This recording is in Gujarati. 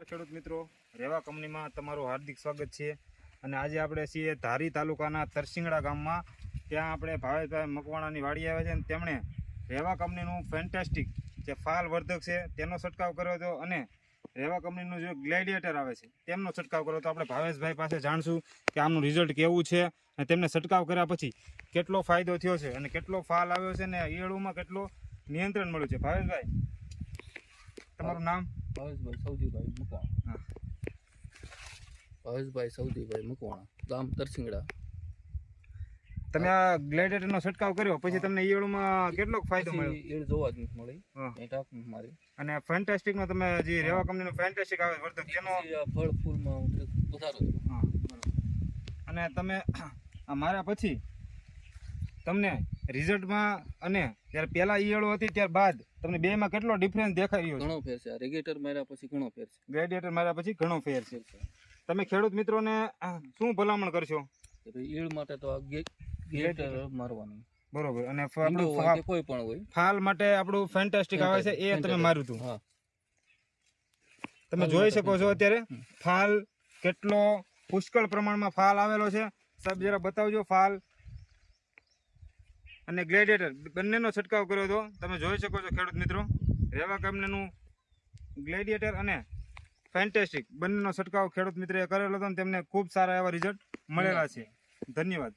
ખેડૂત મિત્રો, રેવા કંપનીમાં તમારું હાર્દિક સ્વાગત છે. અને આજે આપણે છીએ ધારી તાલુકાના તરસિંગડા ગામમાં. ત્યાં આપણે ભાવેશભાઈ મકવાણાની વાડી આવે છે અને તેમણે રેવા કંપનીનું ફેન્ટાસ્ટિક જે ફાલ વર્ધક છે તેનો છંટકાવ કર્યો હતો અને રેવા કંપનીનું જે ગ્લેડિએટર આવે છે તેમનો છંટકાવ કર્યો હતો. આપણે ભાવેશભાઈ પાસે જાણશું કે આમનું રિઝલ્ટ કેવું છે અને તેમને છંટકાવ કર્યા પછી કેટલો ફાયદો થયો છે અને કેટલો ફાલ આવ્યો છે અને ઈયળોમાં કેટલો નિયંત્રણ મળ્યું છે. ભાવેશભાઈ, તમારું નામ? ભાવેશભાઈ સૌજીભાઈ મકવાણા. ભાવેશભાઈ સૌજીભાઈ મકવાણા, ગામ તરસિંગડા. તમે આ ગ્લેડિએટરનો છંટકાવ કર્યો પછી તમને ઈયળોમાં કેટલો ફાયદો મળ્યો? ઈયળ જોવા જ નથી મળી, એ ટાંક મારી. અને ફેન્ટાસ્ટિકનો તમે જે રેવા કંપનીનો ફેન્ટાસ્ટિક આવે વર્ધક તેનો ફળ ફૂલમાં વધારો. હા, બરાબર. અને તમે આ માર્યા પછી તમને રિઝલ્ટમાં અને જ્યારે પહેલા ઈયળો હતી ત્યાર બાદ તમને બેમાં કેટલો ડિફરન્સ દેખાઈ રહ્યો છે? ઘણો ફેર છે. રેગેટર માર્યા પછી ઘણો ફેર છે. ગ્લેડિએટર માર્યા પછી ઘણો ફેર છે. તમે ખેડૂત મિત્રોને શું ભલામણ કરશો? ઈયળ માટે તો આ ગ્લેડિએટર મારવાનું બરોબર. અને કોઈ પણ હોય, ફાલ માટે આપણું ફેન્ટાસ્ટિક આવે છે એ તમે માર્યું હતું. હા, તમે જોઈ શકો છો અત્યારે ફાલ કેટલો પુષ્કળ પ્રમાણમાં ફાલ આવેલો છે. સાહેબ જરા બતાવજો ફાલ અને ગ્લેડિએટર બંનેનો છંટકાવ કર્યો હતો. તમે જોઈ શકો છો ખેડૂત મિત્રો, રેવા કંપનીનું ગ્લેડિએટર અને ફેન્ટાસ્ટિક બંનેનો છંટકાવ ખેડૂત મિત્રએ કરેલો હતો અને તેમને ખૂબ સારા એવા રિઝલ્ટ મળેલા છે. ધન્યવાદ.